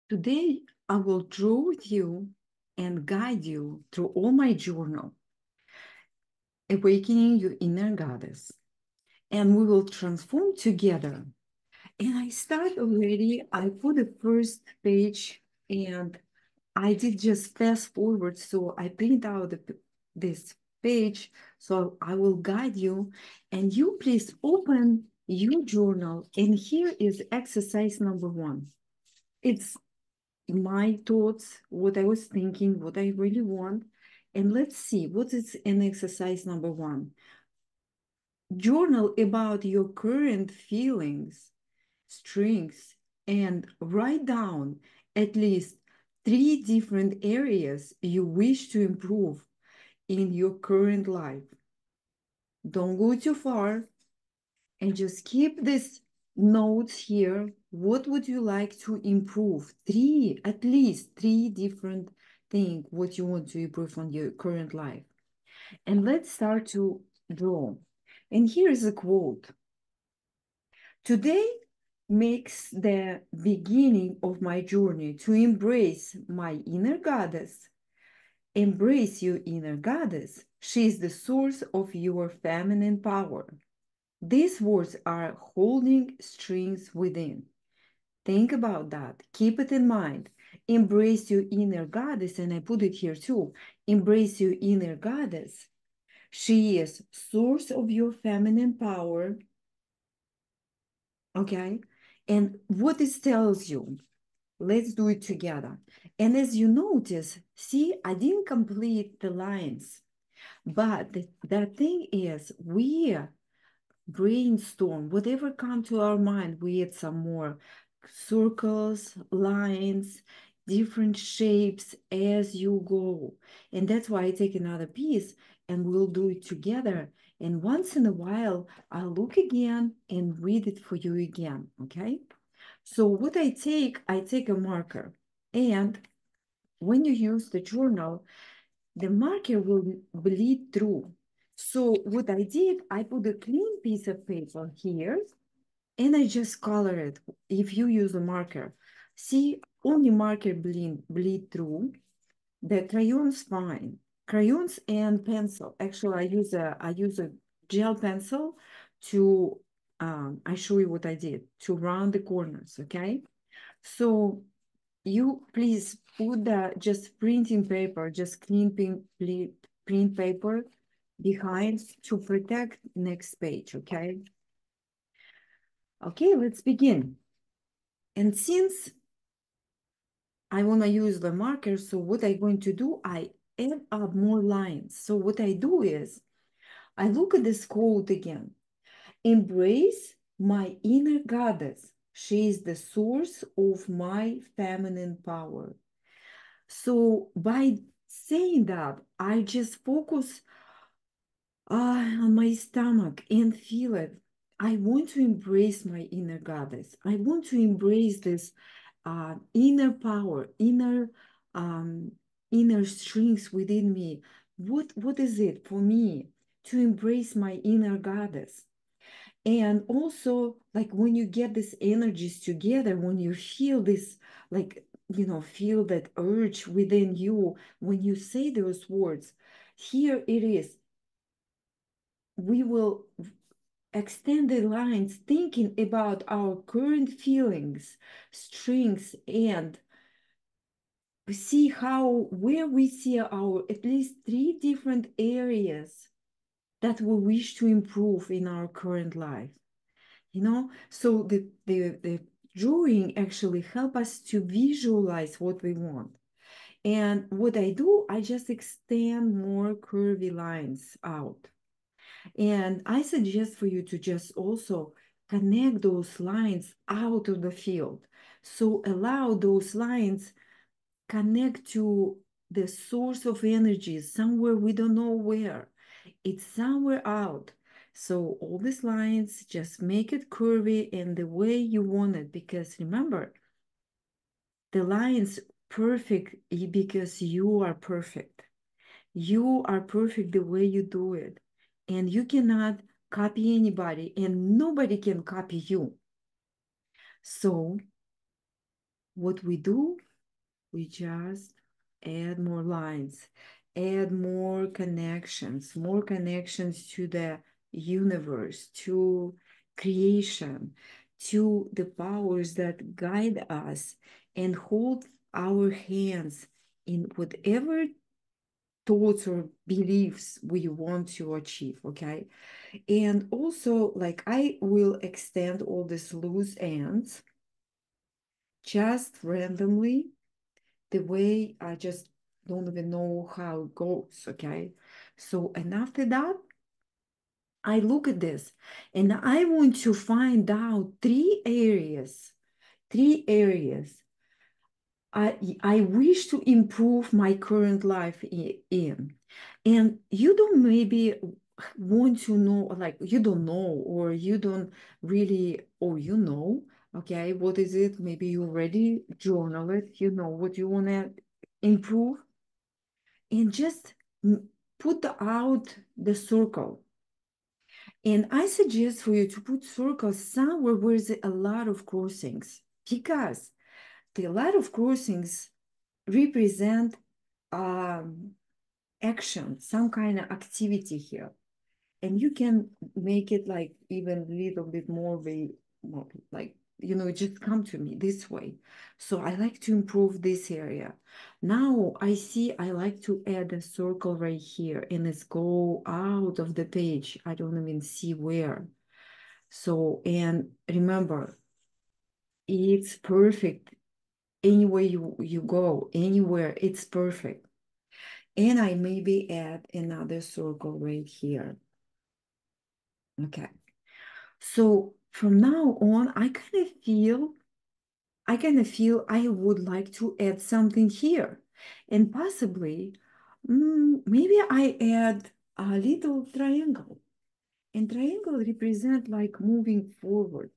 Today, I will draw with you and guide you through all my journal, awakening your inner goddess, and we will transform together. And I start already, I put the first page and I did just fast forward. So I print out this page. So I will guide you and you please open your journal. And here is exercise number 1. It's my thoughts, what I was thinking, what I really want. And let's see, what is in exercise number 1? Journal about your current feelings, strengths, and write down at least 3 different areas you wish to improve in your current life. Don't go too far and just keep this notes here. What would you like to improve? 3, at least 3 different things what you want to improve on your current life. And let's start to draw. And here is a quote. Today makes the beginning of my journey to embrace my inner goddess. Embrace your inner goddess. She is the source of your feminine power. These words are holding strings within. Think about that. Keep it in mind. Embrace your inner goddess, and I put it here too. Embrace your inner goddess. She is source of your feminine power. Okay? And what this tells you, let's do it together. And as you notice, see, I didn't complete the lines, but the thing is, we brainstorm whatever come to our mind. We add some more circles, lines, different shapes as you go. And that's why I take another piece and we'll do it together. And once in a while, I'll look again and read it for you again, okay? So what I take a marker. And when you use the journal, the marker will bleed through. So what I did, I put a clean piece of paper here and I just color it. If you use a marker, see, only marker bleed through. The crayons fine. Crayons and pencil. Actually, I use a gel pencil to I show you what I did to round the corners. Okay, so you please put the just printing paper, just clean print paper behind to protect next page, okay? Okay, let's begin. And since I want to use the marker, so what I'm going to do, I add up more lines. So what I do is, I look at this quote again. Embrace my inner goddess. She is the source of my feminine power. So by saying that, I just focus on my stomach and feel it. I want to embrace my inner goddess. I want to embrace this inner power, um, inner strength within me. What is it for me to embrace my inner goddess? And also, like when you get these energies together, when you feel this, like, feel that urge within you, when you say those words, here it is. We will extend the lines thinking about our current feelings, strengths, and see where we see our at least 3 different areas that we wish to improve in our current life. So the drawing actually help us to visualize what we want. And what I do, I just extend more curvy lines out. And I suggest for you to just also connect those lines out of the field. So allow those lines connect to the source of energy somewhere we don't know where. It's somewhere out. So all these lines, just make it curvy in the way you want it. Because remember, the lines perfect because you are perfect. You are perfect the way you do it. And you cannot copy anybody and nobody can copy you. So what we do, we just add more lines, add more connections to the universe, to creation, to the powers that guide us and hold our hands in whatever thoughts or beliefs we want to achieve, okay? And also, like, I will extend all these loose ends just randomly, the way I just don't even know how it goes, okay? So, and after that, I look at this and I want to find out three areas I wish to improve my current life in. And you don't maybe want to know, like you don't know, or you don't really, or you know, okay, what is it? Maybe you already journal it, you know what you want to improve, and just put out the circle. And I suggest for you to put circles somewhere where there's a lot of crossings, because the lot of crossings represent um, action, some kind of activity here. And you can make it like even a little bit more, like, you know, just come to me this way. So I like to improve this area. Now I see I like to add a circle right here and it's go out of the page. I don't even see where. So, and remember, it's perfect anywhere you go, anywhere, it's perfect. And I maybe add another circle right here. Okay. So from now on, I kind of feel I would like to add something here. And possibly, maybe I add a little triangle. And triangle represent like moving forward.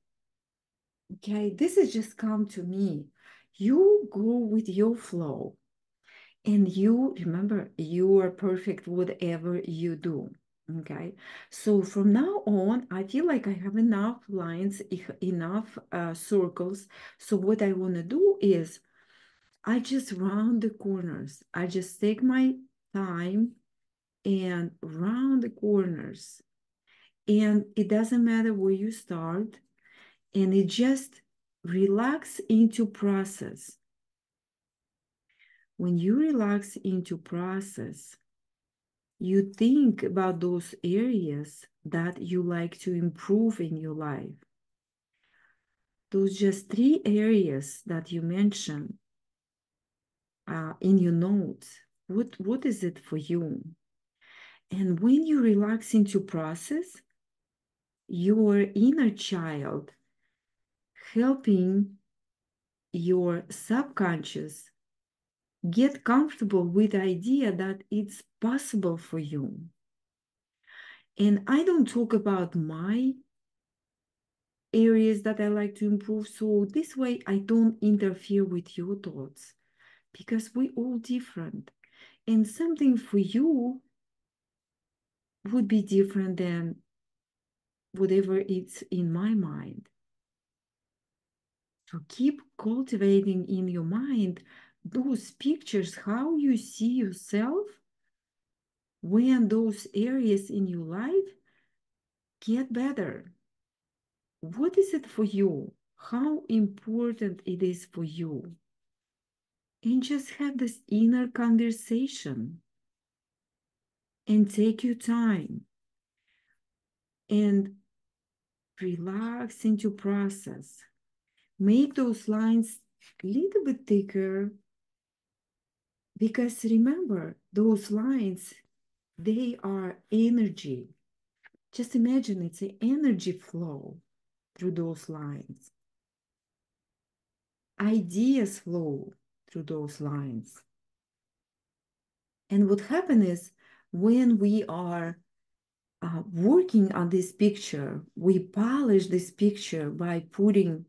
Okay, this has just come to me. You go with your flow. And you remember, you are perfect whatever you do. Okay. So from now on, I feel like I have enough lines, enough circles. So what I want to do is I just round the corners. I just take my time and round the corners. And it doesn't matter where you start. And it just relax into process. When you relax into process, you think about those areas that you like to improve in your life. Those just three areas that you mentioned in your notes. What is it for you? And when you relax into process, your inner child helping your subconscious get comfortable with the idea that it's possible for you. And I don't talk about my areas that I like to improve. So this way I don't interfere with your thoughts because we all different. And something for you would be different than whatever it's in my mind. So keep cultivating in your mind those pictures, how you see yourself when those areas in your life get better. What is it for you? How important it is for you? And just have this inner conversation and take your time and relax into process. Make those lines a little bit thicker because remember, those lines, they are energy. Just imagine it's an energy flow through those lines. Ideas flow through those lines. And what happens is when we are working on this picture, we polish this picture by putting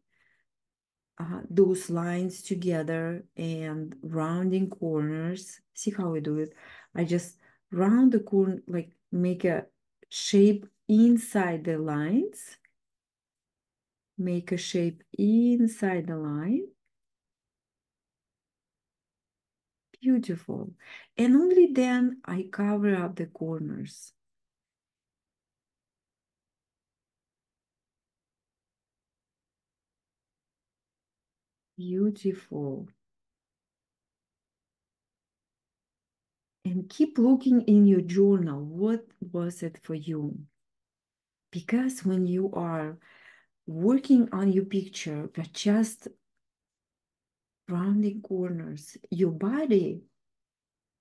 those lines together and rounding corners. See how I do it? I just round the corner, like make a shape inside the lines, make a shape inside the line, Beautiful. And only then I cover up the corners. Beautiful. And keep looking in your journal. What was it for you? Because when you are working on your picture, but just rounding corners, your body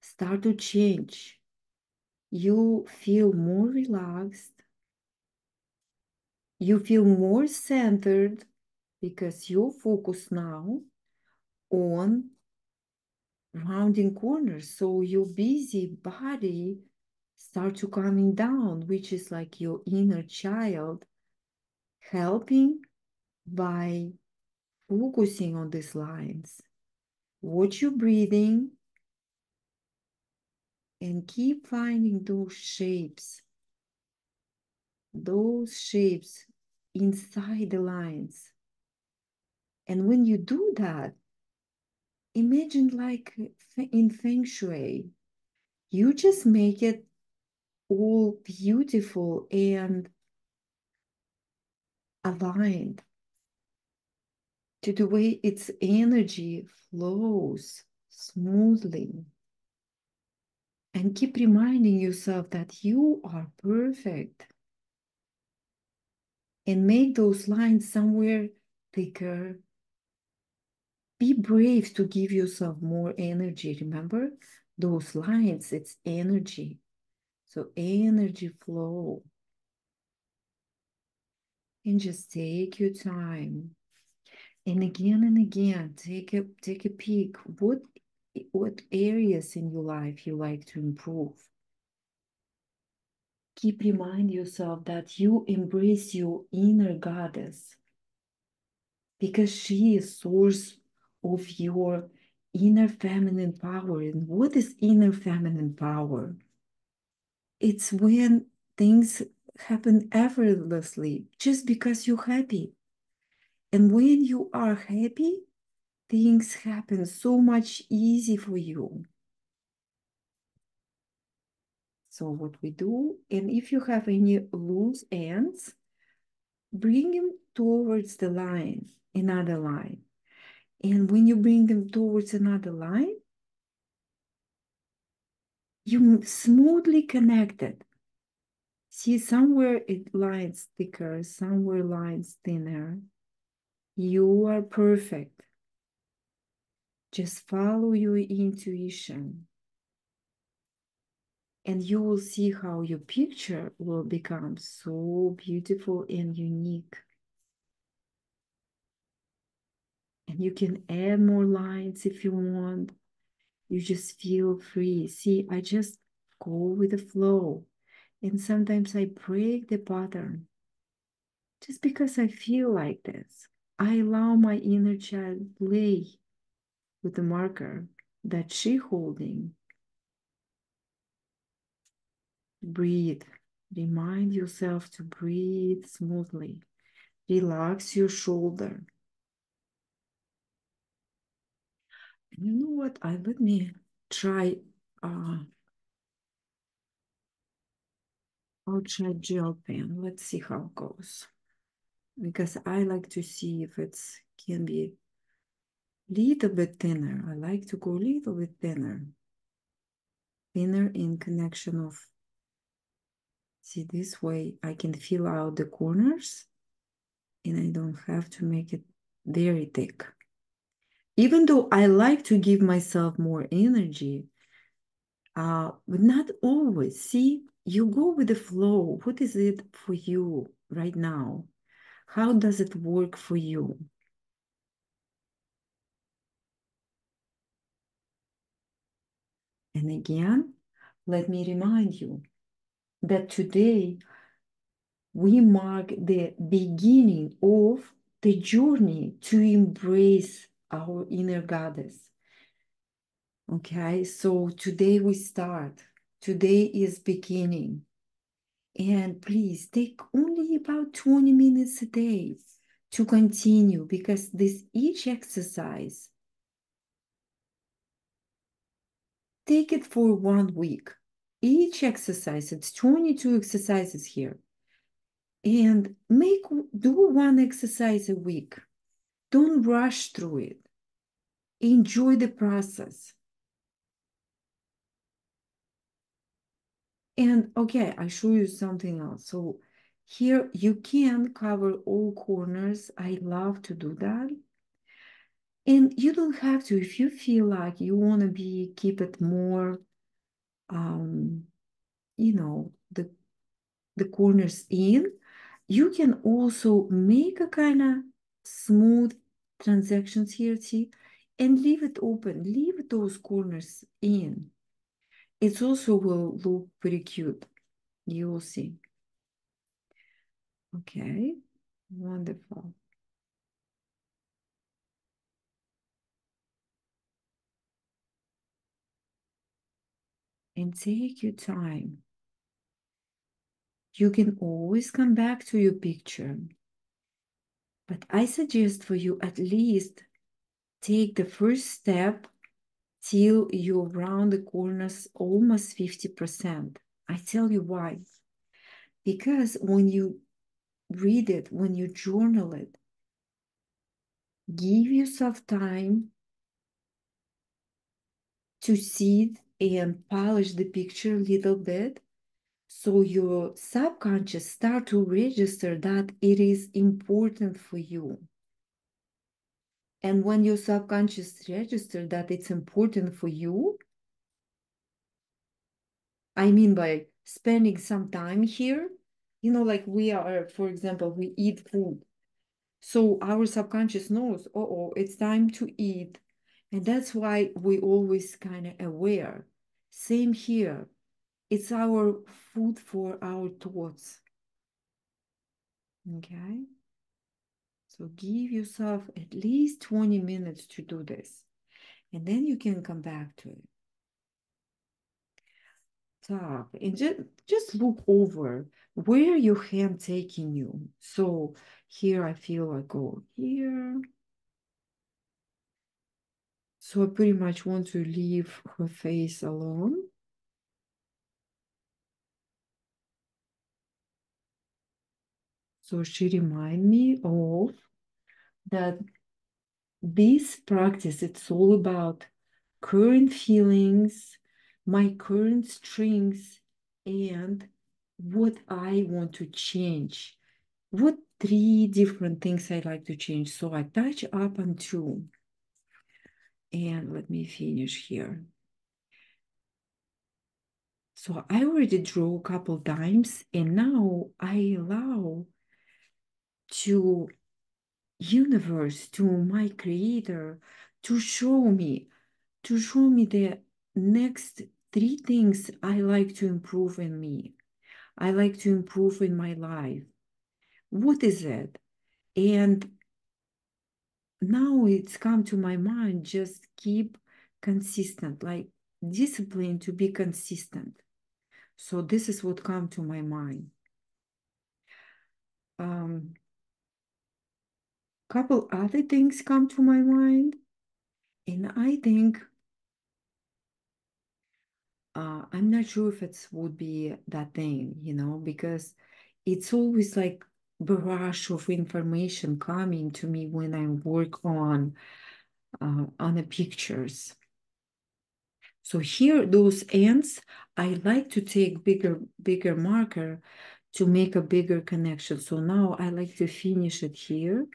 start to change. You feel more relaxed. You feel more centered because you're focused now on rounding corners. So your busy body start to coming down, which is like your inner child helping by focusing on these lines. Watch your breathing and keep finding those shapes inside the lines. And when you do that, imagine like in Feng Shui, you just make it all beautiful and aligned to the way its energy flows smoothly. And keep reminding yourself that you are perfect. And make those lines somewhere thicker. Be brave to give yourself more energy. Remember, those lines, it's energy. So energy flow. And just take your time. And again, take a peek. What areas in your life you like to improve? Keep remind yourself that you embrace your inner goddess because she is source of your inner feminine power. And what is inner feminine power? It's when things happen effortlessly just because you're happy. And when you are happy, things happen so much easy for you. So what we do, and if you have any loose ends, bring them towards the line, another line. And when you bring them towards another line, you smoothly connect it. See, somewhere it lines thicker, somewhere lines thinner. You are perfect. Just follow your intuition. And you will see how your picture will become so beautiful and unique. And you can add more lines if you want. You just feel free. See, I just go with the flow. And sometimes I break the pattern just because I feel like this. I allow my inner child play with the marker that she holding. Breathe. Remind yourself to breathe smoothly. Relax your shoulder. And you know what? Let me try. I'll try gel pen. Let's see how it goes. Because I like to see if it's can be little bit thinner. I like to go a little bit thinner. Thinner in connection of, see, this way I can fill out the corners and I don't have to make it very thick. Even though I like to give myself more energy, but not always. See, you go with the flow. What is it for you right now? How does it work for you? And again, let me remind you that today we mark the beginning of the journey to embrace our inner goddess. Okay, so today we start. Today is beginning. And please take only about 20 minutes a day to continue because this each exercise Take it for 1 week. Each exercise, it's 22 exercises here. And do one exercise a week. Don't rush through it. Enjoy the process. And okay, I show you something else. So here you can cover all corners. I love to do that. And you don't have to, if you feel like you want to keep it more, um, you know, the corners in, you can also make a kind of smooth transactions here, see, and leave it open, leave those corners in. It also will look pretty cute. You will see. Okay, wonderful. And take your time. You can always come back to your picture, but I suggest for you at least take the first step till you round the corners almost 50%. I tell you why. Because when you read it, when you journal it, give yourself time to see and polish the picture a little bit so your subconscious start to register that it is important for you. And when your subconscious register that it's important for you, I mean by spending some time here, like we are, for example, we eat food. So our subconscious knows, oh, it's time to eat. And that's why we always kind of aware. Same here. It's our food for our thoughts. Okay? So give yourself at least 20 minutes to do this. And then you can come back to it. Stop and just look over where your hand taking you. So here I feel I go here. So I pretty much want to leave her face alone. So she remind me of that this practice, it's all about current feelings, my current strengths, and what I want to change. What 3 different things I like to change. So I touch up on 2. And let me finish here. So I already drew a couple times, and now I allow to universe, to my creator, to show me the next 3 things I like to improve in me. I like to improve in my life. What is it? And now it's come to my mind, just keep consistent, like discipline to be consistent. So this is what come to my mind. Couple other things come to my mind, and I think I'm not sure if it would be that thing, because it's always like barrage of information coming to me when I work on the pictures. So here, those ends, I like to take bigger marker to make a bigger connection. So now I like to finish it here.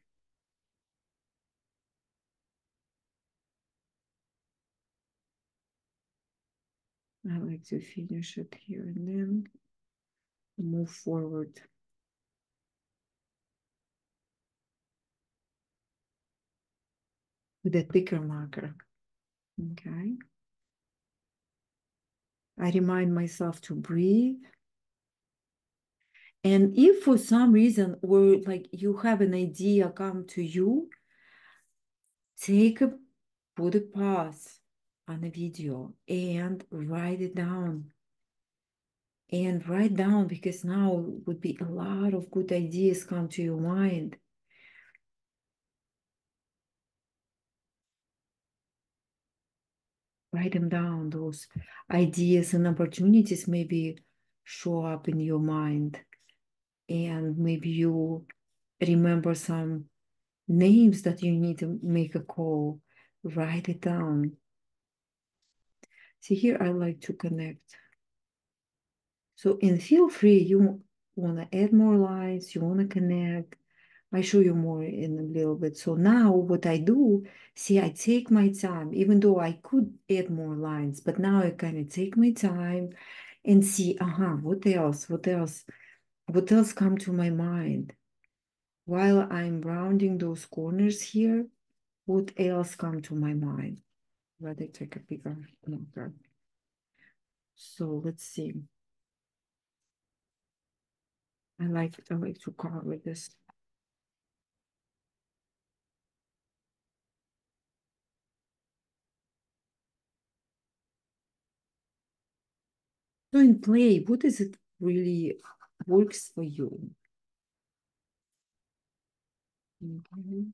I like to finish it here and then move forward with a thicker marker. Okay. I remind myself to breathe. And if for some reason or like you have an idea come to you, put a pause on the video and write it down. And write down because now would be a lot of good ideas come to your mind. Write them down. Those ideas and opportunities maybe show up in your mind. And maybe you remember some names that you need to make a call. Write it down. See, here I like to connect. So, and feel free, you want to add more lines, you want to connect. I show you more in a little bit. So now what I do, see, I take my time, even though I could add more lines, but now I kind of take my time and see, what else, what else come to my mind? While I'm rounding those corners here, what else come to my mind? Rather take a bigger marker. So let's see. I like to cover this. So in play, what is it really works for you? Okay.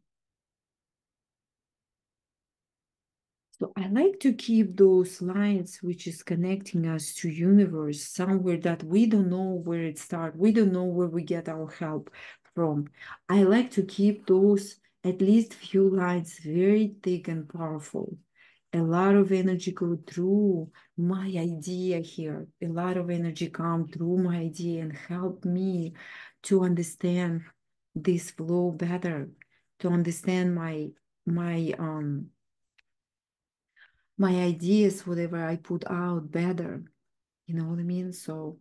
So I like to keep those lines which is connecting us to universe somewhere that we don't know where it starts. We don't know where we get our help from. I like to keep those at least few lines very thick and powerful. A lot of energy go through my idea here. A lot of energy come through my idea and help me to understand this flow better, to understand my ideas, whatever I put out better. You know what I mean? So,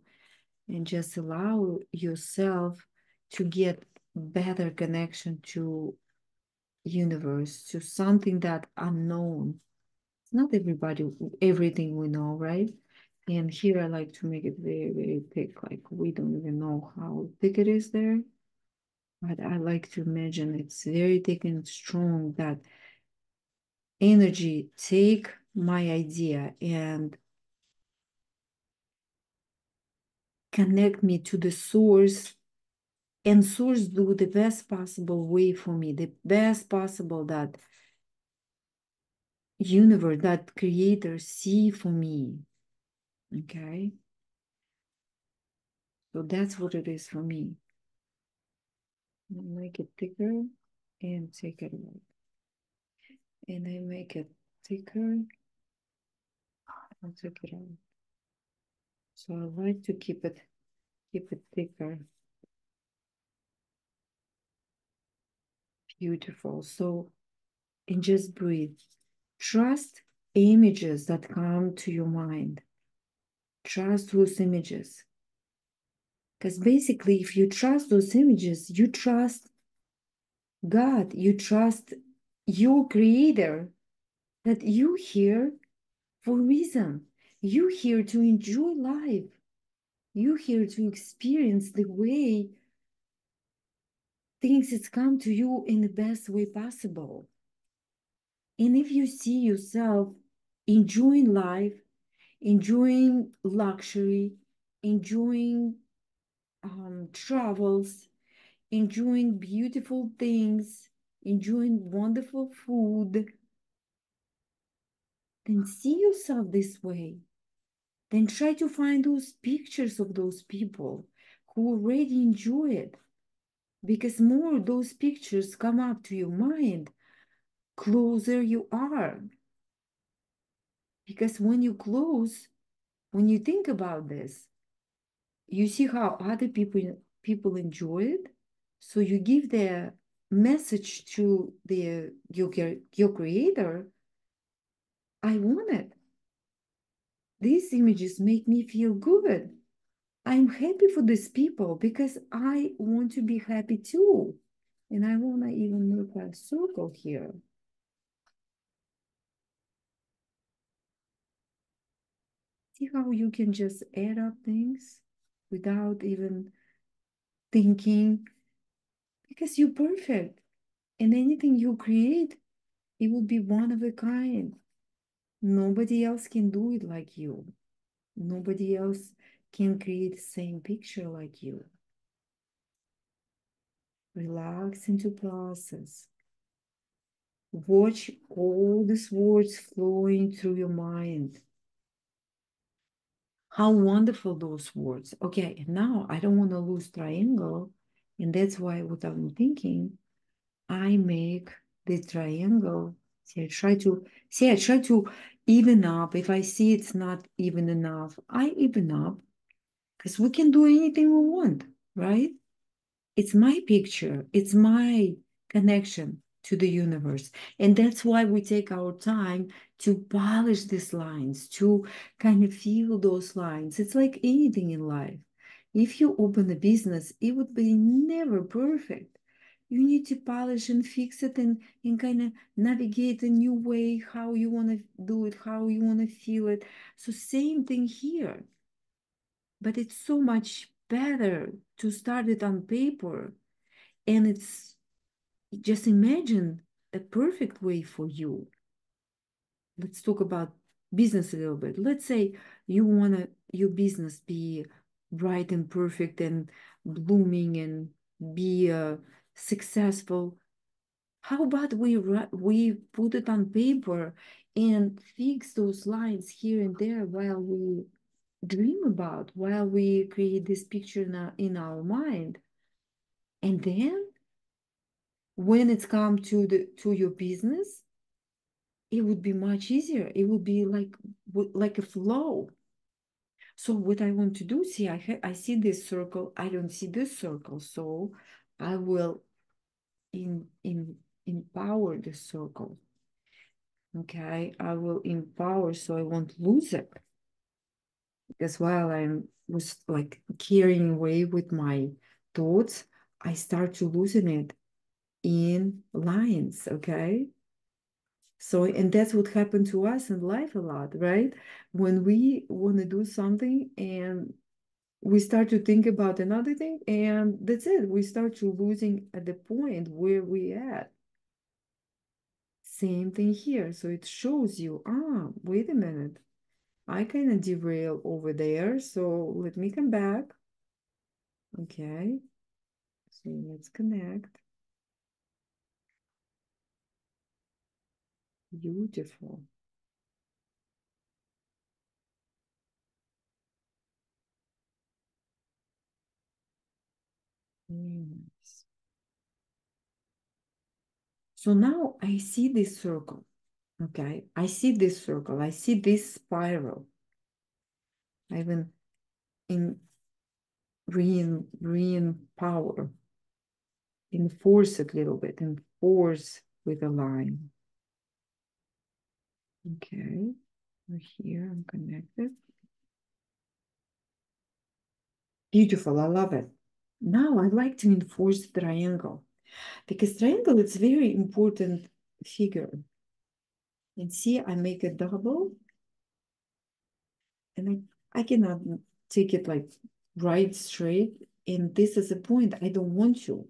and just allow yourself to get better connection to universe, to something that unknown. It's not everything we know, right? And here I like to make it very, very thick, like we don't even know how thick it is there. But I like to imagine it's very thick and strong, that energy take my idea and connect me to the source, and source do the best possible way for me, the best possible that universe, that creator see for me. Okay. So that's what it is for me. Make it thicker and take it away. And I make it thicker and take it out. So I like to keep it thicker. Beautiful. So, and just breathe. Trust images that come to your mind. Trust those images. Because basically, if you trust those images, you trust God, you trust your creator, that you here for a reason. You here to enjoy life. You here to experience the way things has come to you in the best way possible. And if you see yourself enjoying life, enjoying luxury, enjoying travels, enjoying beautiful things, enjoying wonderful food, then see yourself this way. Then try to find those pictures of those people who already enjoy it. Because more those pictures come up to your mind, closer you are. Because when you close, when you think about this, you see how other people enjoy it. So you give the message to your creator, I want it. These images make me feel good. I'm happy for these people because I want to be happy too. And I want to even make a circle here. See how you can just add up things without even thinking, because you're perfect. And anything you create, it will be one of a kind. Nobody else can do it like you. Nobody else can create the same picture like you. Relax into process. Watch all these words flowing through your mind. How wonderful those words. Okay, now I don't want to lose triangle. And that's why what I'm thinking, I make the triangle. I try to even up. If I see it's not even enough, I even up because we can do anything we want, right? It's my picture, it's my connection to the universe. And that's why we take our time to polish these lines, to kind of feel those lines. It's like anything in life. If you open a business, it would be never perfect. You need to polish and fix it and kind of navigate a new way, how you want to do it, how you want to feel it. So same thing here. But it's so much better to start it on paper, and it's just imagine a perfect way for you. Let's talk about business a little bit. Let's say you want to your business be bright and perfect and blooming and be successful. How about we put it on paper and fix those lines here and there while we dream about, while we create this picture in our mind, and then when it's come to your business, it would be much easier. It would be like a flow. So what I want to do, see, I see this circle. I don't see this circle, so I will in empower the circle. Okay, I will empower so I won't lose it. Because while I was like carrying away with my thoughts, I start to loosen it in lines. Okay. So, and that's what happened to us in life a lot, right? When we want to do something and we start to think about another thing, and that's it. We start to losing at the point where we at. Same thing here. So it shows you, wait a minute. I kind of derail over there. So let me come back. Okay. So let's connect. Beautiful. Yes. So now I see this circle. Okay, I see this circle. I see this spiral. I even in re-empower, enforce it a little bit, enforce with a line. Okay, we're here, I'm connected. Beautiful, I love it. Now I like to enforce the triangle because triangle is very important figure. And see, I make a double and I cannot take it like right straight. And this is a point I don't want you.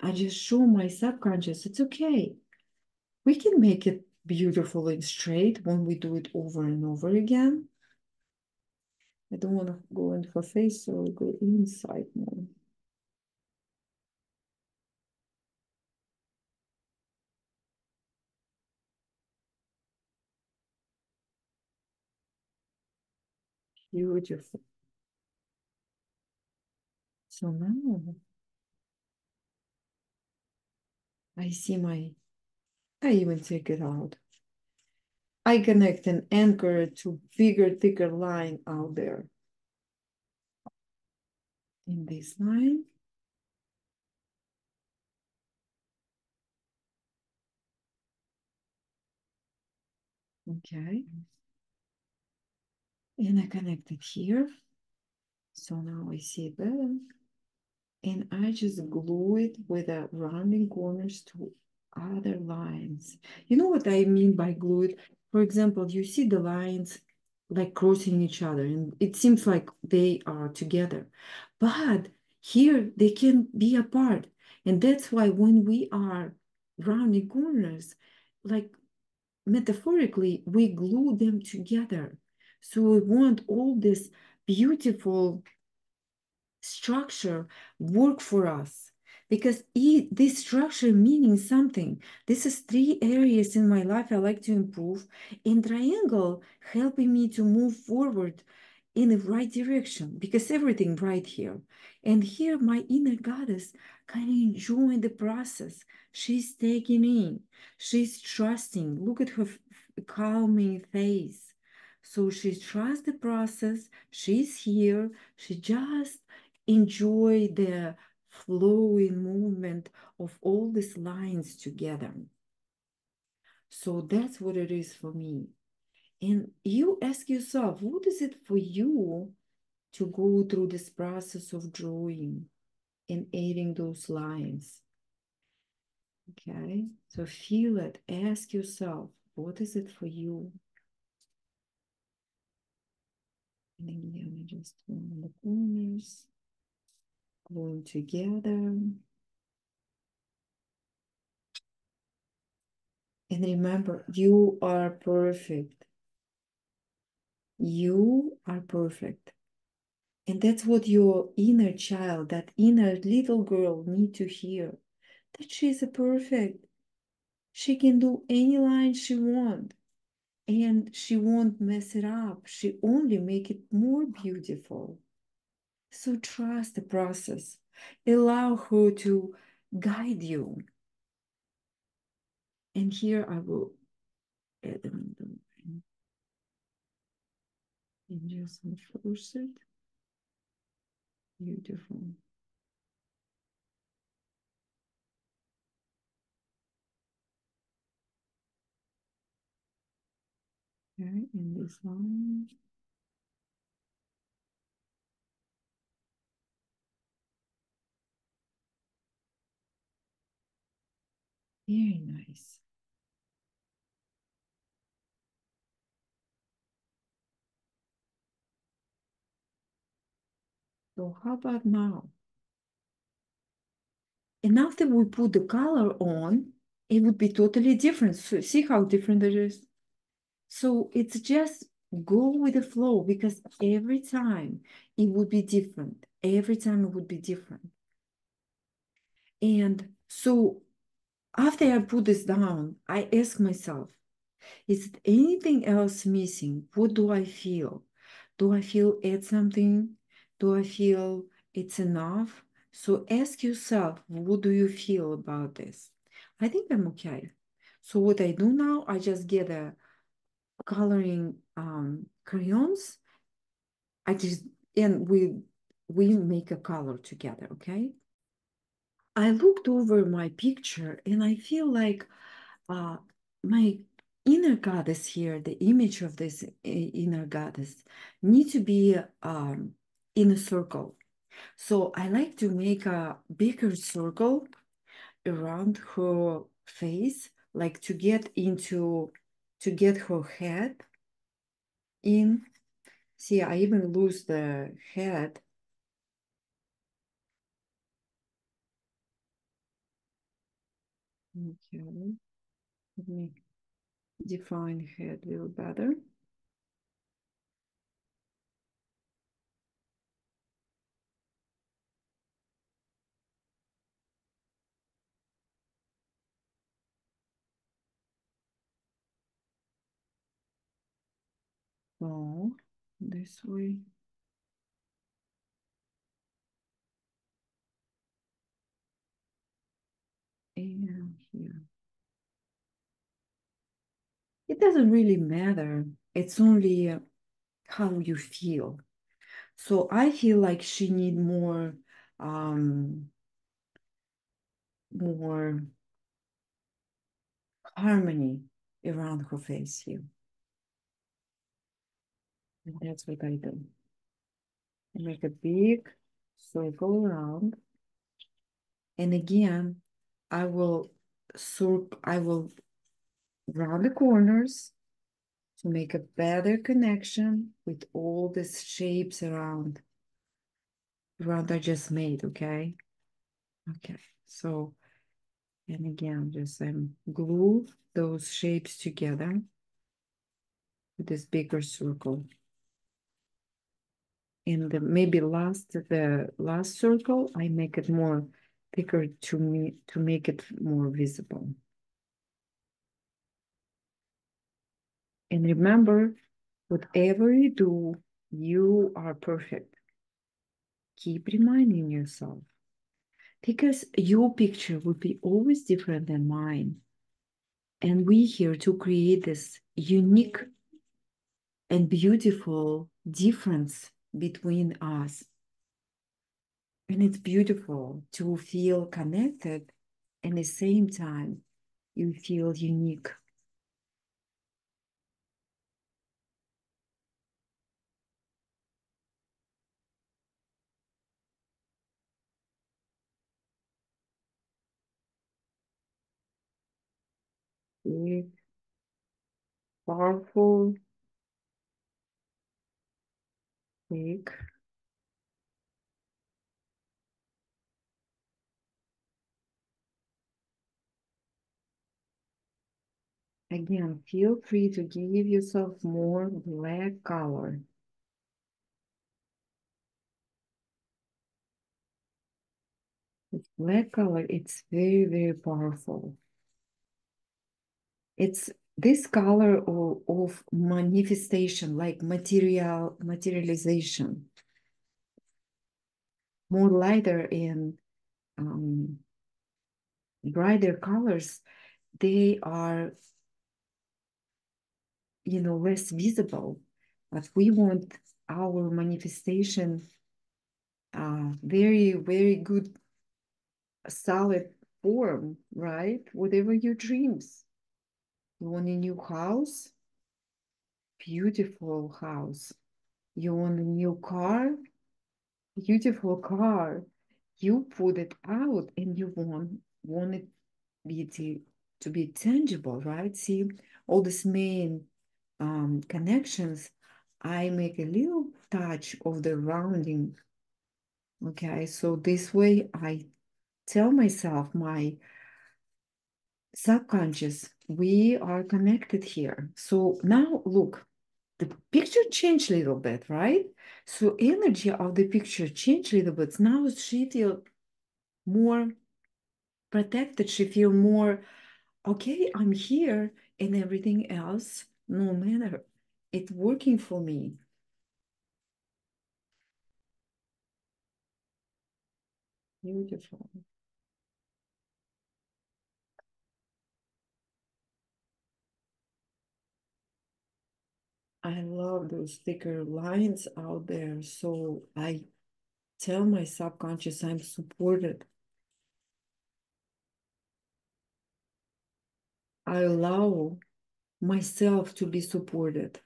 I just show my subconscious it's okay. We can make it beautiful and straight when we do it over and over again. I don't want to go into her face, so I'll go inside more. Beautiful. So now I see I even take it out. I connect an anchor to bigger, thicker line out there. In this line, okay. And I connect it here. So now I see it better. And I just glue it with a rounding corners to other lines. You know what I mean by glue it? For example, you see the lines like crossing each other, and it seems like they are together. But here they can be apart. And that's why when we are rounding corners, like metaphorically, we glue them together. So we want all this beautiful structure work for us. because this structure meaning something. This is 3 areas in my life I like to improve, and triangle helping me to move forward in the right direction because everything right here. And here my inner goddess kind of enjoying the process. She's taking in, she's trusting. Look at her calming face. So she trusts the process. She's here. She just enjoy the flowing movement of all these lines together. So that's what it is for me. And you ask yourself, what is it for you to go through this process of drawing and adding those lines? Okay, so feel it. Ask yourself, what is it for you? And again, I just on the corners, going together. And remember, you are perfect. You are perfect. And that's what your inner child, that inner little girl need to hear. That she's a perfect. She can do any line she wants. And she won't mess it up. She only make it more beautiful. So trust the process. Allow her to guide you. And here I will add another line. And just enforce it. Beautiful. Okay, in this line. Very nice. So how about now? And after we put the color on, it would be totally different. So see how different it is? So it's just go with the flow because every time it would be different. Every time it would be different. And so after I put this down, I ask myself, is it anything else missing? What do I feel? Do I feel add something? Do I feel it's enough? So ask yourself, what do you feel about this? I think I'm okay. So what I do now, I just get a coloring crayons. I just and we make a color together, okay? I looked over my picture and I feel like uh, my inner goddess here, the image of this inner goddess, need to be in a circle. So I like to make a bigger circle around her face, like to get her head in. See, I even lose the head. Okay, let me define head a little better. So this way. And here. It doesn't really matter. It's only how you feel. So I feel like she need um, more harmony around her face here. And that's what I do. I make a big circle around. And again, I will round the corners to make a better connection with all these shapes around I just made, okay? Okay, so, and again, just glue those shapes together with this bigger circle. And maybe the last circle, I make it more thicker to make it more visible. And remember, whatever you do, you are perfect. Keep reminding yourself because your picture will be always different than mine. And we here to create this unique and beautiful difference between us. And it's beautiful to feel connected and at the same time you feel unique. Big, powerful, big. Again, feel free to give yourself more black color. This black color, it's very, very powerful. It's this color of manifestation, like materialization, more lighter and brighter colors. They are, less visible, but we want our manifestation very, very good, solid form, right? Whatever your dreams. You want a new house? Beautiful house. You want a new car? Beautiful car. You put it out and you want it to be tangible, right? See, all these main connections, I make a little touch of the rounding. Okay, so this way I tell myself, my subconscious, we are connected here. So now look, the picture changed a little bit, right? So energy of the picture changed a little bit. Now she feel more protected. She feel more, okay, I'm here and everything else, no matter. It's working for me. Beautiful. I love those thicker lines out there. So I tell my subconscious I'm supported. I allow myself to be supported.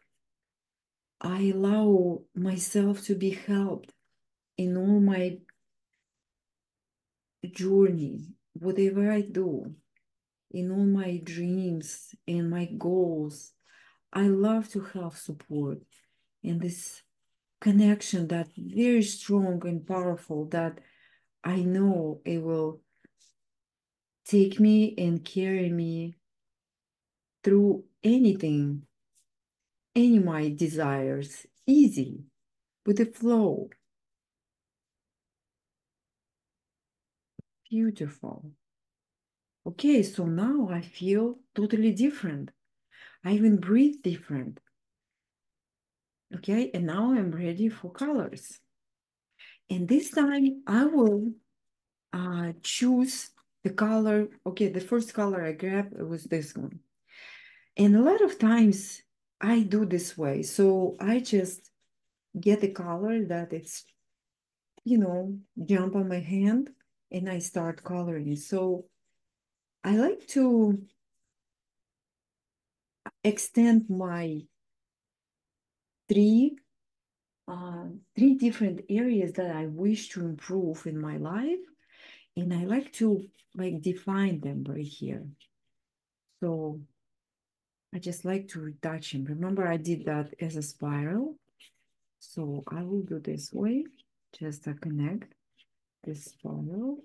I allow myself to be helped in all my journey, whatever I do, in all my dreams and my goals. I love to have support and this connection that very strong and powerful that I know it will take me and carry me through anything, any my desires, easy, with the flow. Beautiful. Okay, so now I feel totally different. I even breathe different. Okay, and now I'm ready for colors. And this time I will choose the color. Okay, the first color I grabbed was this one. And a lot of times I do this way. So I just get a color that it's, jump on my hand and I start coloring. So I like to extend my three three different areas that I wish to improve in my life, and I like to like define them right here. So I just like to retouch them. Remember, I did that as a spiral. So I will do this way, just to connect this spiral.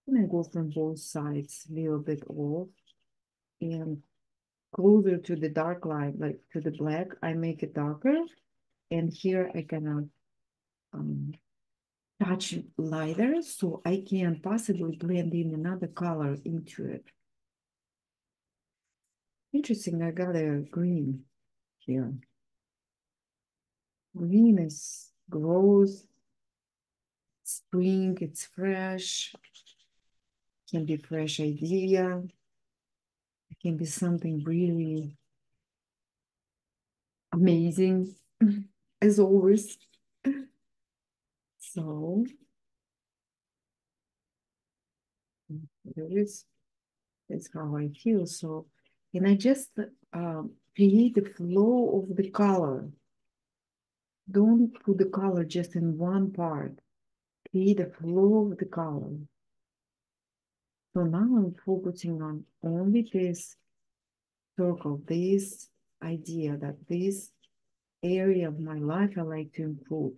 And I go from both sides a little bit off and closer to the dark line, like to the black, I make it darker. And here I gonna um, touch lighter so I can possibly blend in another color into it. Interesting, I got a green here. Green is growth, spring, it's fresh, can be fresh idea, it can be something really amazing, as always. So, there is, that's how I feel. So, and I just create the flow of the color. Don't put the color just in one part. Create the flow of the color. So now I'm focusing on only this circle, this idea that this area of my life I like to improve.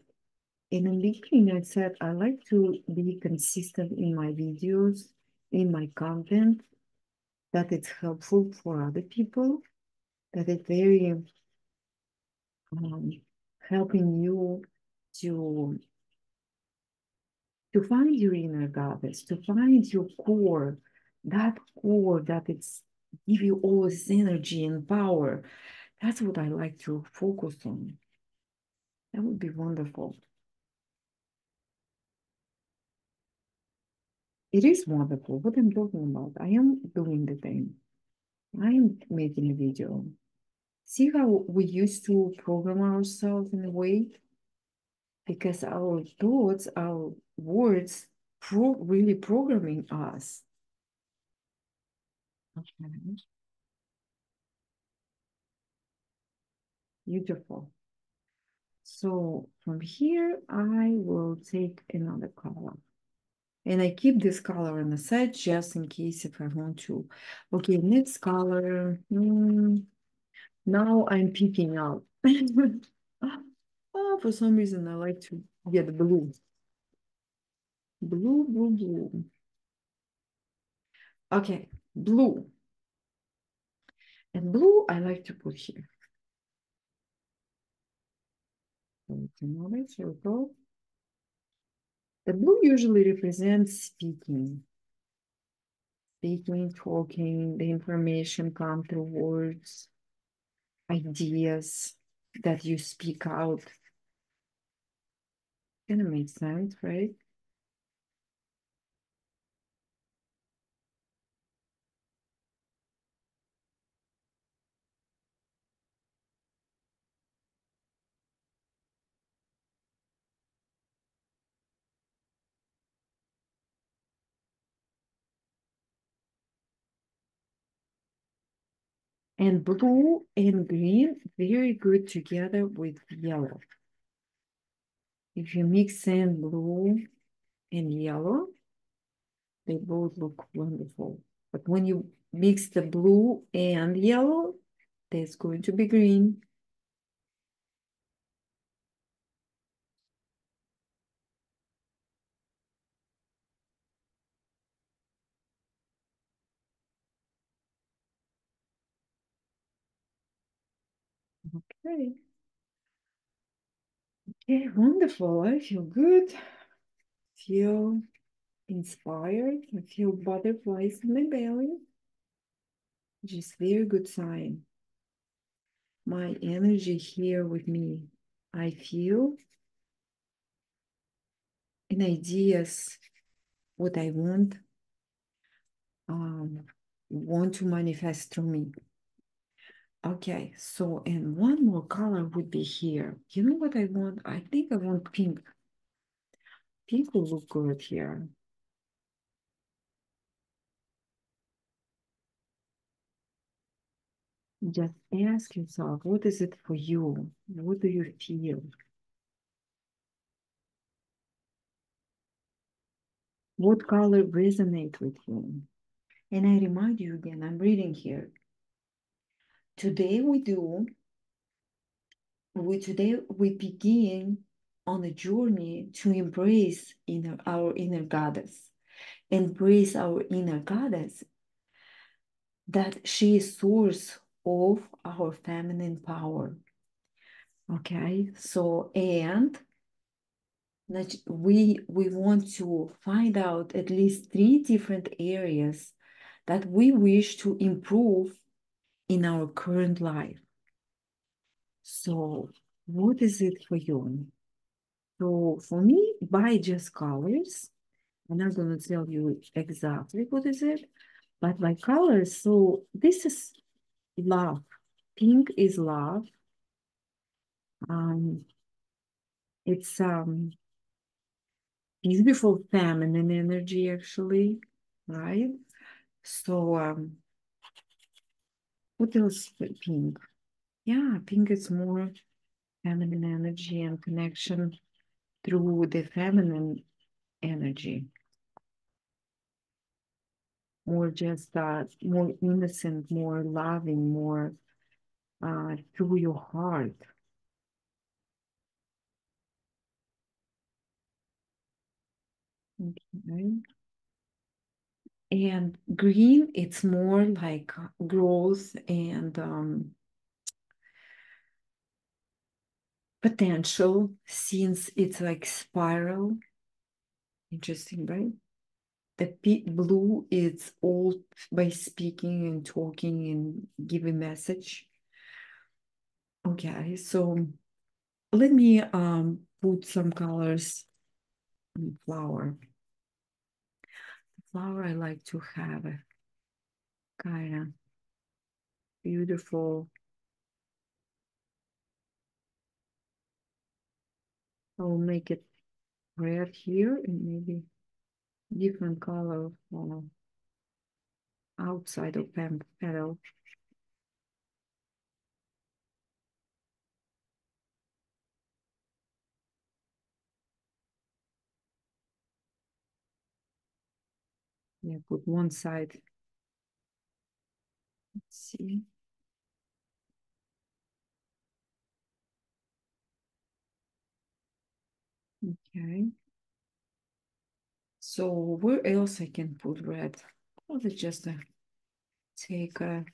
And in the beginning, I said I like to be consistent in my videos, in my content, that it's helpful for other people, that it's very um, helping you to find your inner goddess, to find your core that it's give you all this energy and power. That's what I like to focus on. That would be wonderful. It is wonderful. What I'm talking about. I am doing the thing. I am making a video. See how we used to program ourselves in a way? Because our thoughts, our words, really programming us. Okay. Beautiful. So from here, I will take another color. And I keep this color on the side just in case if I want to. Okay, next color. Now I'm picking out. Oh, for some reason, I like to get blue. Blue, blue, blue. Okay, blue. And blue, I like to put here. So another circle. The blue usually represents speaking, talking, the information come through words, ideas that you speak out. Kind of makes sense, right? And blue and green, very good together with yellow. If you mix in blue and yellow, they both look wonderful. But when you mix the blue and yellow, there's going to be green. Okay. Okay, wonderful. I feel good. Feel inspired. I feel butterflies in my belly. Just very good sign. My energy here with me. I feel and ideas what I want to manifest through me. Okay, so and one more color would be here. You know what I want? I think I want pink. Pink will look good here. Just ask yourself, what is it for you? What do you feel? What color resonate with you? And I remind you again, I'm reading here. Today we begin on a journey to embrace our inner goddess. Embrace our inner goddess, that she is source of our feminine power. Okay, so and we want to find out at least 3 different areas that we wish to improve in our current life. So, what is it for you? So, for me, by just colors, I'm not going to tell you exactly what is it, but by colors. So, this is love. Pink is love. Um, it's beautiful feminine energy, actually, right? So, what else with pink? Yeah, pink is more feminine energy and connection through the feminine energy, more just more innocent, more loving, more through your heart. Okay. And green, it's more like growth and potential, since it's like spiral. Interesting, right? The blue is all by speaking and talking and giving message. Okay, so let me put some colors on the flower. The flower I like to have a kind of beautiful. I'll make it red here and maybe different color outside of petal. Yeah, put one side. Let's see. Okay. So where else I can put red? Or just take a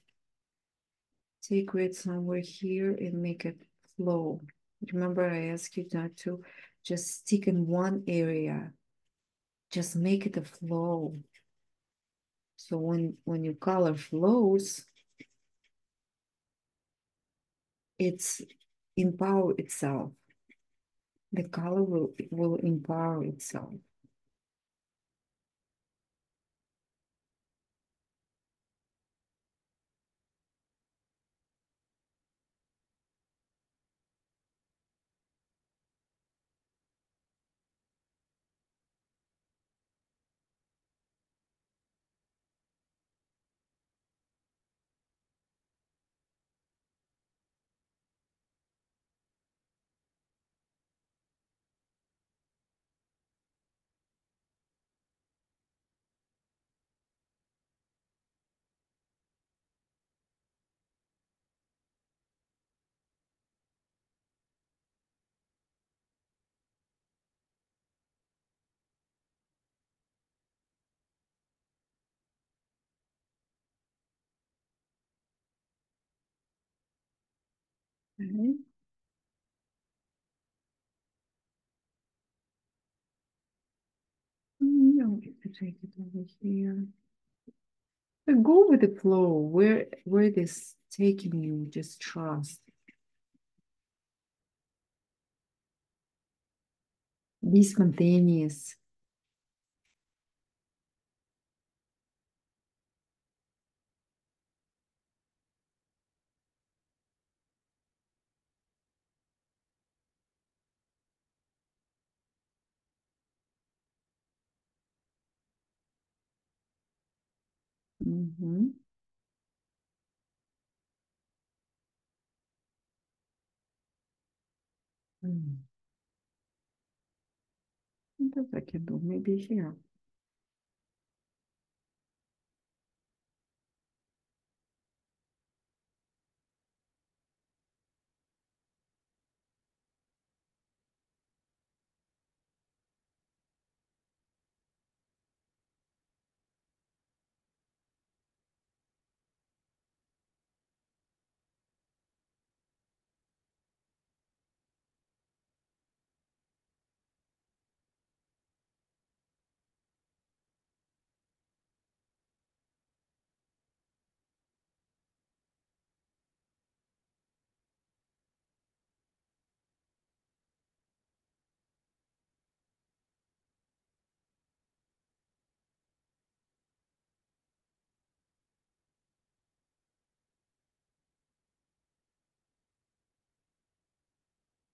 take red somewhere here and make it flow. Remember, I asked you not to just stick in one area. Just make it a flow. So when your color flows, it's empower itself. The color will empower itself. Okay. No, you can take it over here. But go with the flow. Where this taking you, just trust. Be spontaneous. Mm-hmm. Mm. What else I can do? Maybe here.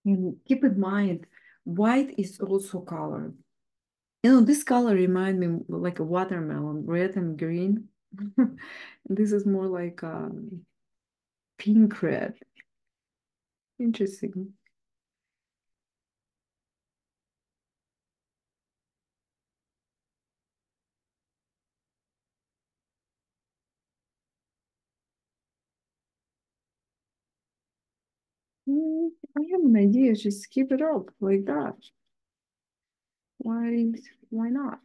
And keep in mind, white is also color. You know, this color remind me like a watermelon, red and green. This is more like pink red. Interesting. I have an idea. Just keep it up like that. Why? Why not?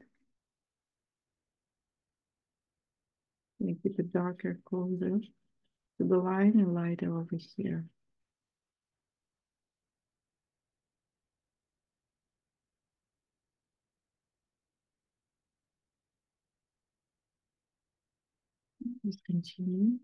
Make it a darker closer to the line and lighter over here. Let's continue.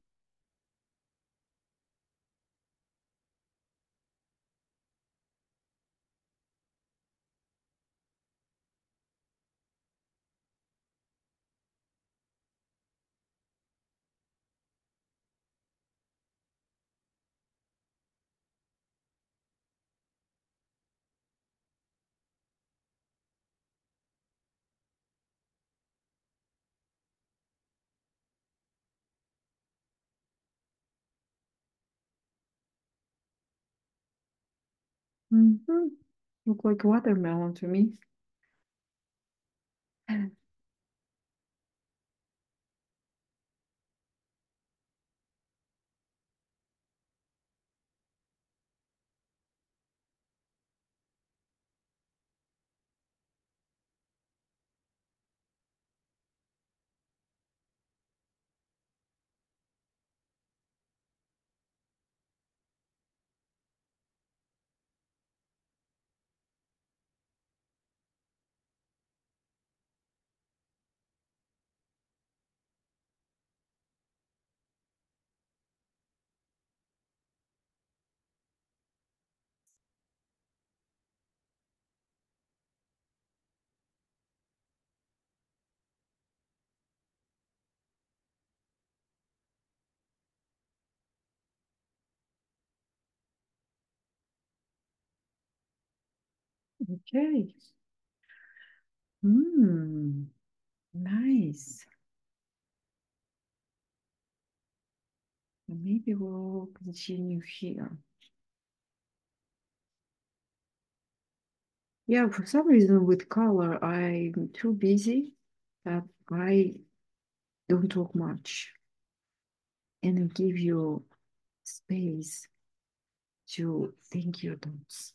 Mm-hmm. Look like watermelon to me. Okay. Hmm. Nice. Maybe we'll continue here. Yeah, for some reason with color, I'm too busy that I don't talk much and I give you space to think your thoughts.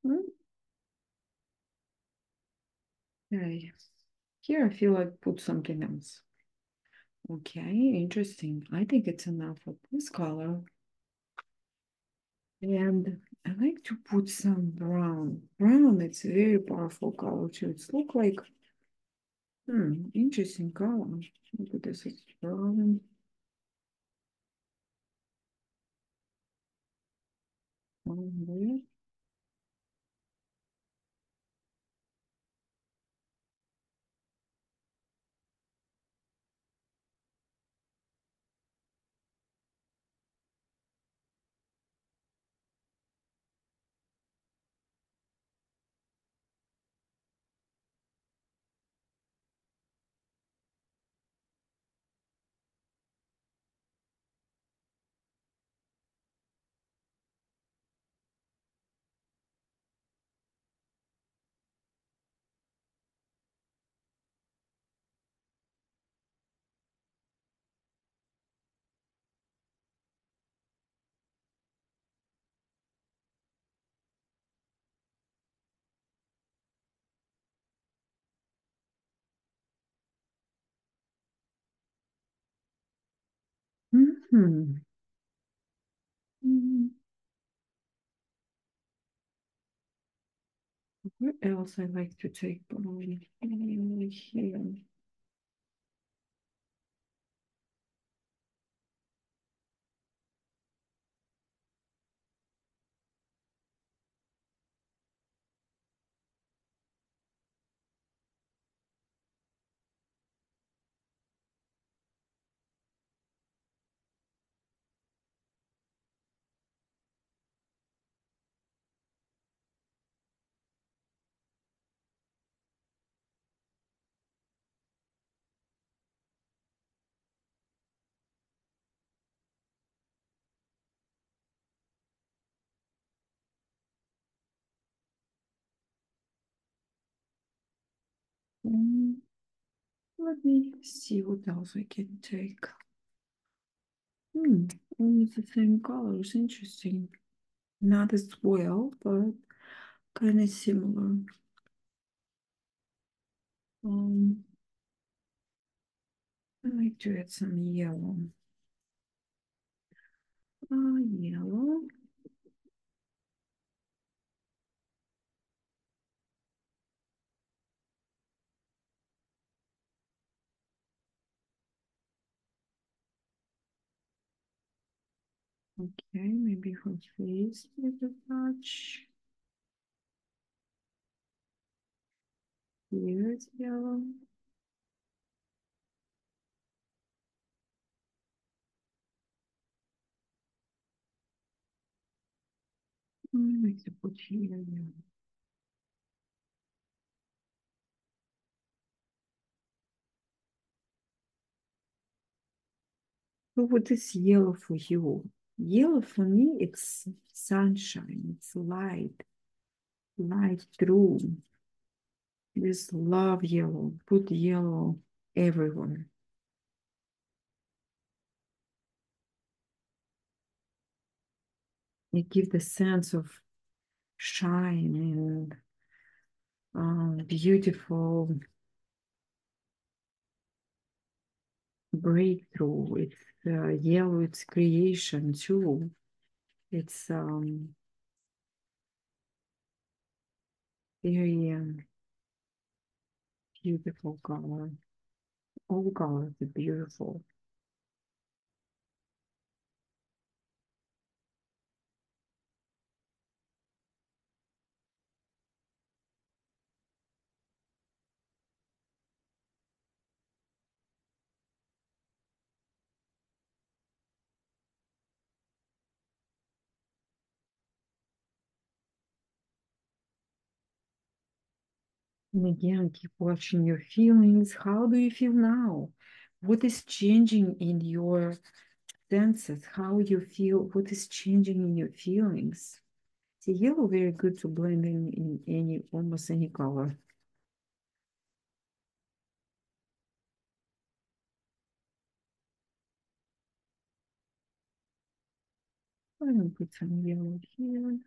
Hmm? Okay. Here I feel like put something else. Okay, interesting. I think it's enough of this color. And I like to put some brown. Brown, it's a very powerful color too. It's look like, interesting color. Look at this, it's brown. Brown there. Hmm. Mm, Where else I like to take Here. Mm, Let me see what else I can take. Hmm. Almost the same colors. Interesting. Not as well, but kind of similar. Um, I like to add some yellow. Yellow. Okay, maybe her face with a touch. Here it's yellow. I like to put here yellow. So what is yellow for you? Yellow for me, it's sunshine, it's light, light through. Just love yellow. Put yellow everywhere. It gives the sense of shine and beautiful breakthrough. It's yellow, it's creation too. It's very beautiful color. All colors are beautiful. And again, keep watching your feelings. How do you feel now? What is changing in your senses? How you feel? What is changing in your feelings? See, yellow very good to blend in any almost any color. I'm gonna put some yellow here.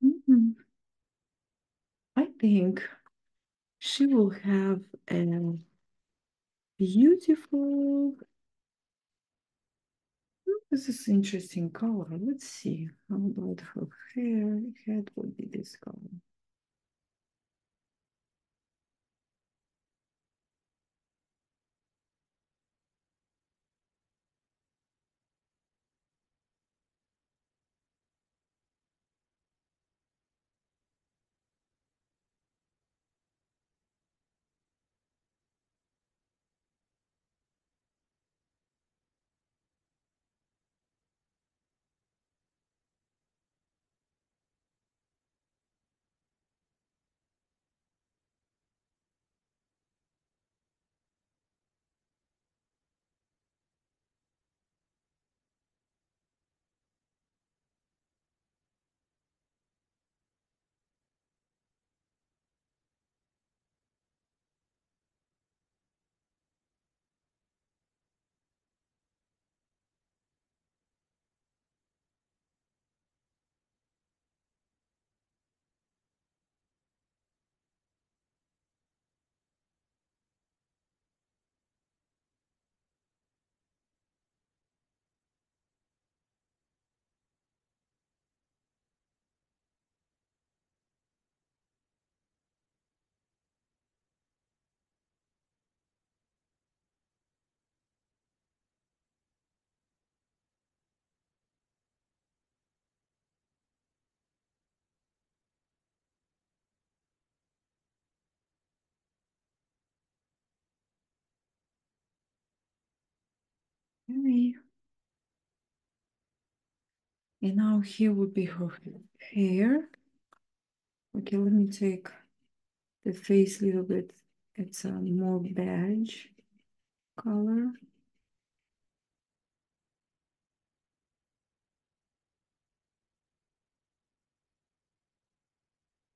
Mhm. I think she will have a beautiful. This is interesting color. Let's see. How about her hair? Head will be this color. Okay. And now here would be her hair. Okay, let me take the face a little bit. It's a more beige color.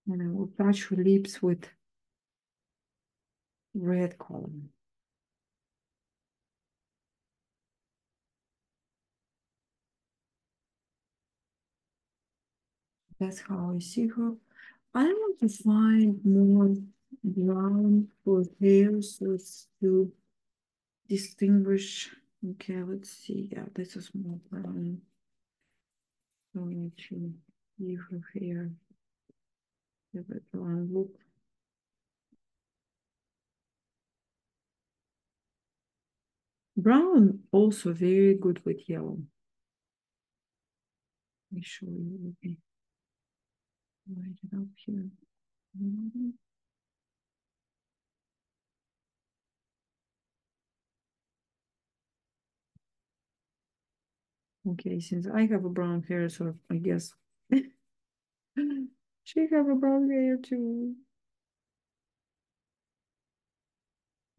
And I will touch her lips with red color. That's how I see her. I want to find more brown for hair so as to distinguish. Okay, let's see. Yeah, this is more brown. So I need to leave her hair a bit brown look. Brown also very good with yellow. Let me show you. Let me light it up here. Okay, since I have a brown hair, so I guess she have a brown hair too.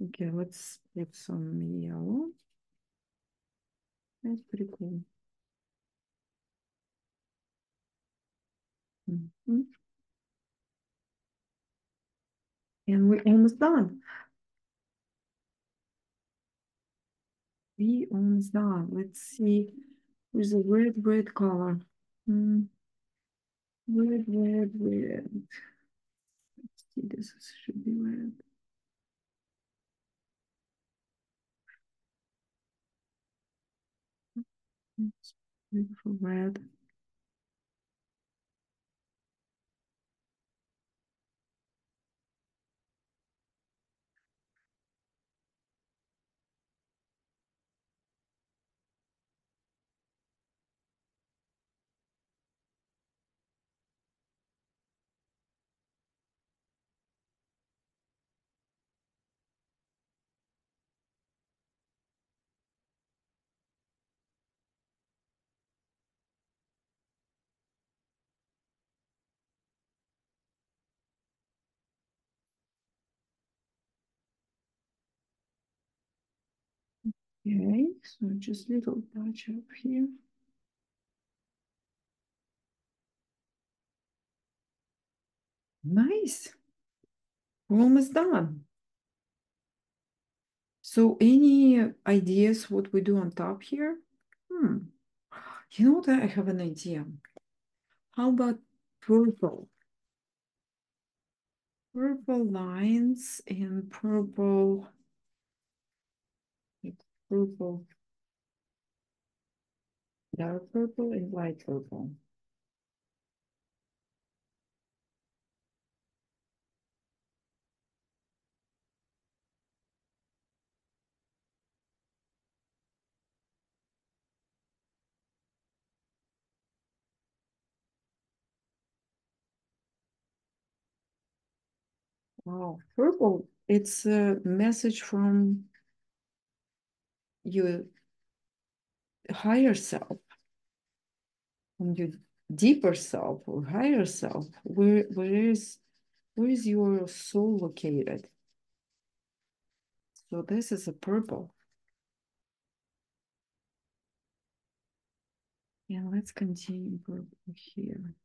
Okay, let's put some yellow. That's pretty cool. Mhm. And we're almost done. We almost done. Let's see. There's a red color. Mm, red. Let's see, should be red. It's beautiful red. Okay, so just little touch up here. Nice. We're almost done. So any ideas what we do on top here? You know that I have an idea. How about purple? Purple lines and purple, dark purple and light purple. Wow, purple. It's a message from your higher self, from your deeper self or higher self. Where is your soul located? So this is a purple. Yeah, let's continue purple here.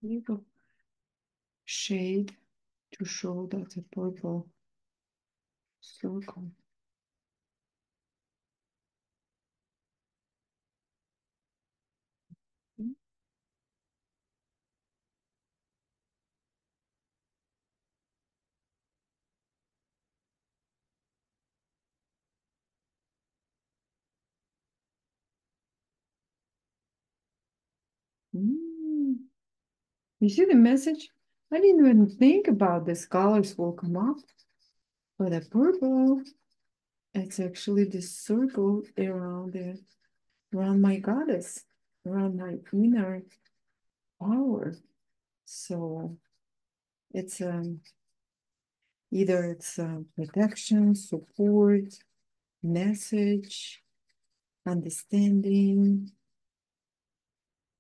Little shade to show that a purple circle. Mm. You see the message? I didn't even think about these colors will come up, but the purple, it's actually this circle around my goddess, around my inner power. So it's either it's protection, support, message, understanding,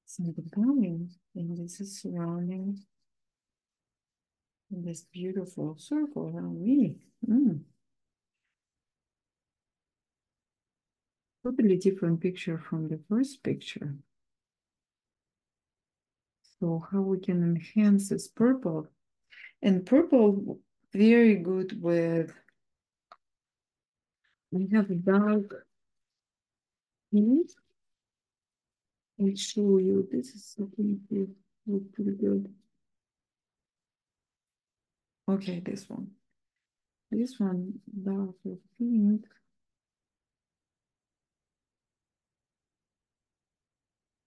something coming, and this is surrounding this beautiful circle around me. Mm. Totally different picture from the first picture. So how we can enhance this purple? And purple very good with, we have a dark pink. I'll show you. This is something that look pretty good. Okay, this one. This one darker pink,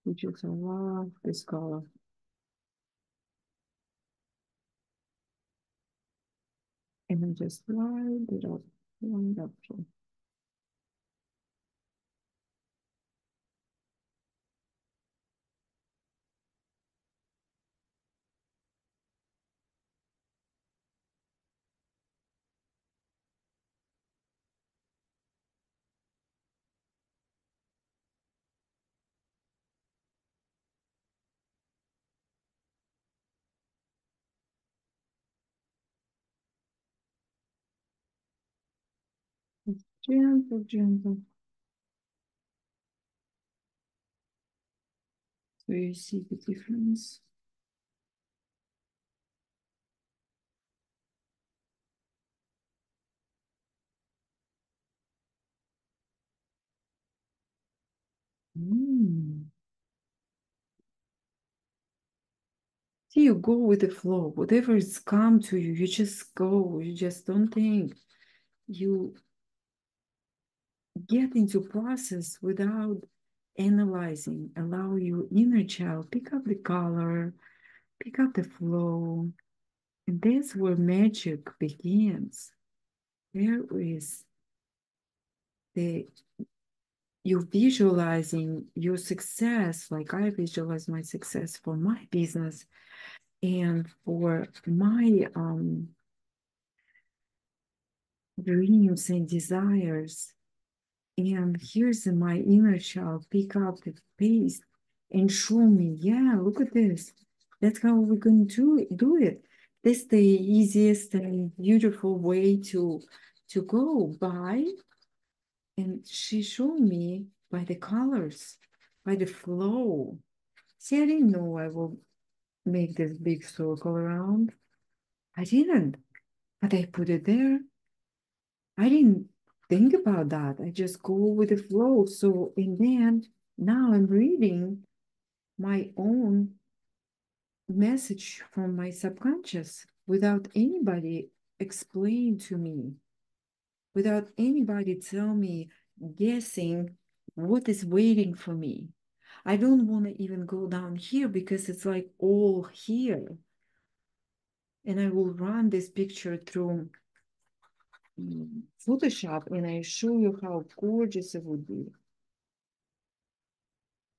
which is a lot this color. And then just light it up. Wonderful. It's gentle, gentle. So you see the difference. Mm. See, you go with the flow. Whatever is come to you, you just go. You just don't think. You get into process without analyzing. Allow your inner child pick up the color, pick up the flow. And that's where magic begins. There is the you visualizing your success, like I visualize my success for my business and for my dreams and desires. And here's my inner child pick up the pace and show me, yeah, look at this. That's how we're going to do it. That's the easiest and beautiful way to go by. And she showed me by the colors, by the flow. See, I didn't know I will make this big circle around. I didn't, but I put it there. I didn't think about that. I just go with the flow. So, and then now I'm reading my own message from my subconscious without anybody explain to me, without anybody tell me, guessing what is waiting for me. I don't want to even go down here because it's like all here. And I will run this picture through Photoshop and I show you how gorgeous it would be.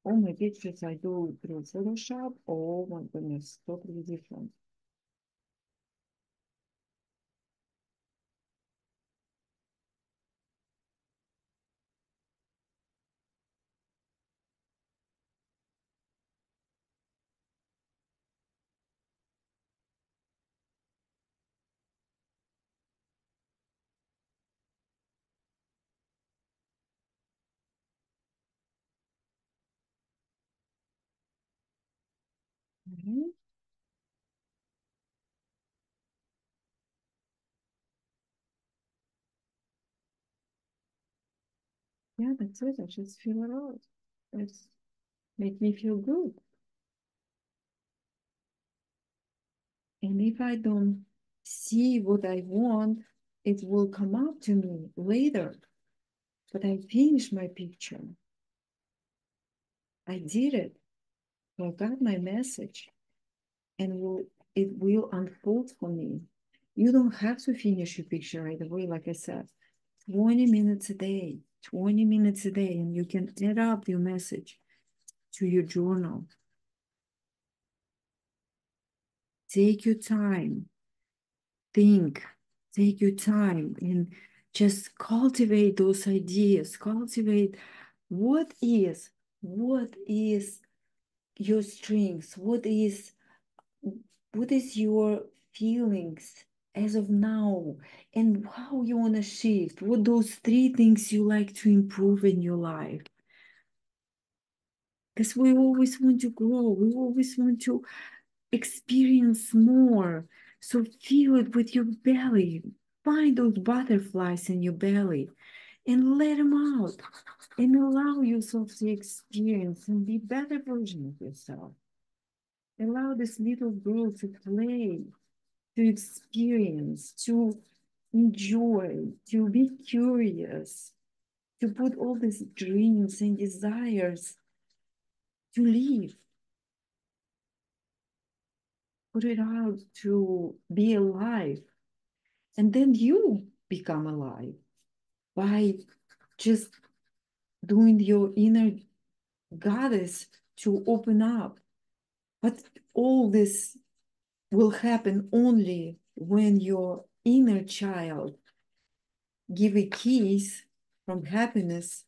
All my pictures I do through Photoshop. Oh my goodness, totally different. Mhm. Yeah, that's it. I just feel it out. It's make me feel good. And if I don't see what I want, it will come up to me later. But I finished my picture. I did it. So I got my message and it will unfold for me. You don't have to finish your picture right away, like I said. 20 minutes a day, 20 minutes a day, and you can add up your message to your journal. Take your time, think, take your time, and just cultivate those ideas. Cultivate what is your strengths, what is your feelings as of now, and how you want to shift, what those three things you like to improve in your life. Because we always want to grow, we always want to experience more. So feel it with your belly. Find those butterflies in your belly and let them out and allow yourself to experience and be a better version of yourself. Allow this little girl to play, to experience, to enjoy, to be curious, to put all these dreams and desires to live, put it out to be alive. And then you become alive by just doing your inner goddess to open up. But all this will happen only when your inner child give a keys from happiness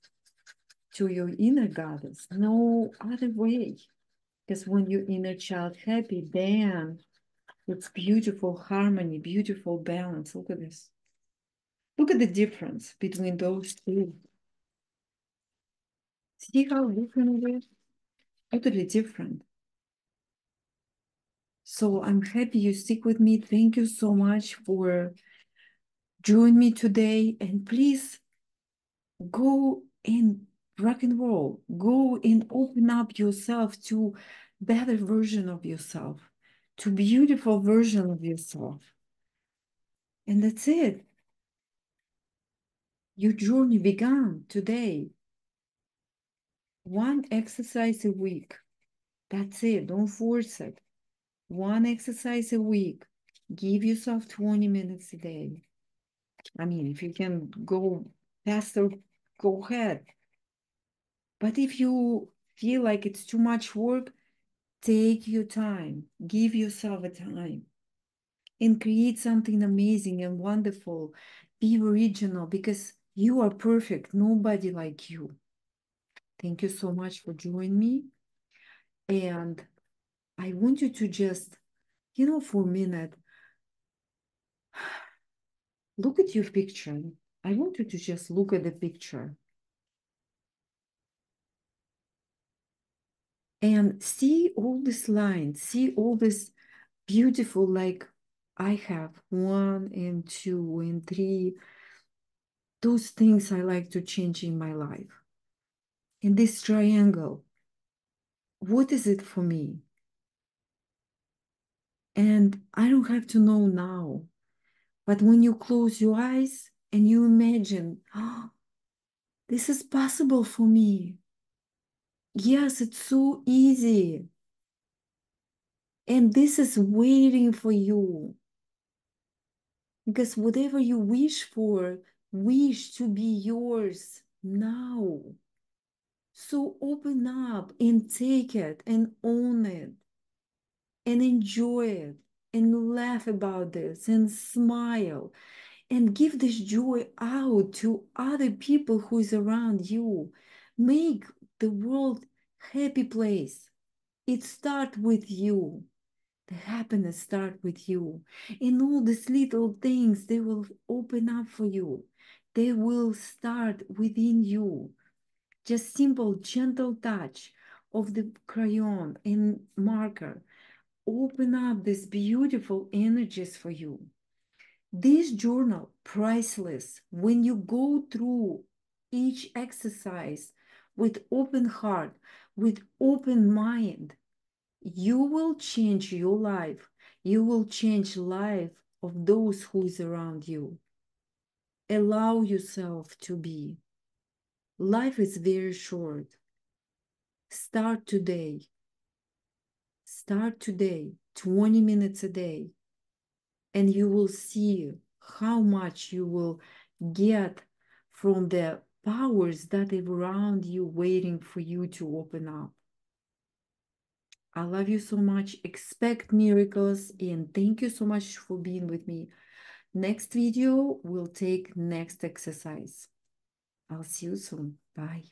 to your inner goddess. No other way. Because when your inner child happy, then it's beautiful harmony, beautiful balance. Look at this. Look at the difference between those two. See how different it is? Totally different. So I'm happy you stick with me. Thank you so much for joining me today. And please go and rock and roll. Go and open up yourself to better version of yourself, to beautiful version of yourself. And that's it. Your journey began today. One exercise a week. That's it. Don't force it. One exercise a week. Give yourself 20 minutes a day. I mean, if you can go faster, go ahead. But if you feel like it's too much work, take your time. Give yourself a time and create something amazing and wonderful. Be original because you are perfect. Nobody like you. Thank you so much for joining me. And I want you to just, for a minute, look at your picture. I want you to just look at the picture and see all these lines, see all this beautiful, like I have 1 and 2 and 3, those things I like to change in my life. And this triangle, what is it for me? And I don't have to know now, but when you close your eyes and you imagine, oh, this is possible for me. Yes, it's so easy. And this is waiting for you. Because whatever you wish for, wish to be yours now. So open up and take it and own it and enjoy it and laugh about this and smile and give this joy out to other people who is around you. Make the world happy place. It starts with you. The happiness start with you. And all these little things, they will open up for you. They will start within you. Just simple, gentle touch of the crayon and marker. Open up these beautiful energies for you. This journal, priceless. When you go through each exercise with open heart, with open mind, you will change your life. You will change life of those who is around you. Allow yourself to be. Life is very short. Start today. Start today, 20 minutes a day, and you will see how much you will get from the powers that are around you waiting for you to open up. I love you so much. Expect miracles, and thank you so much for being with me. Next video, we'll take next exercise. I'll see you soon. Bye.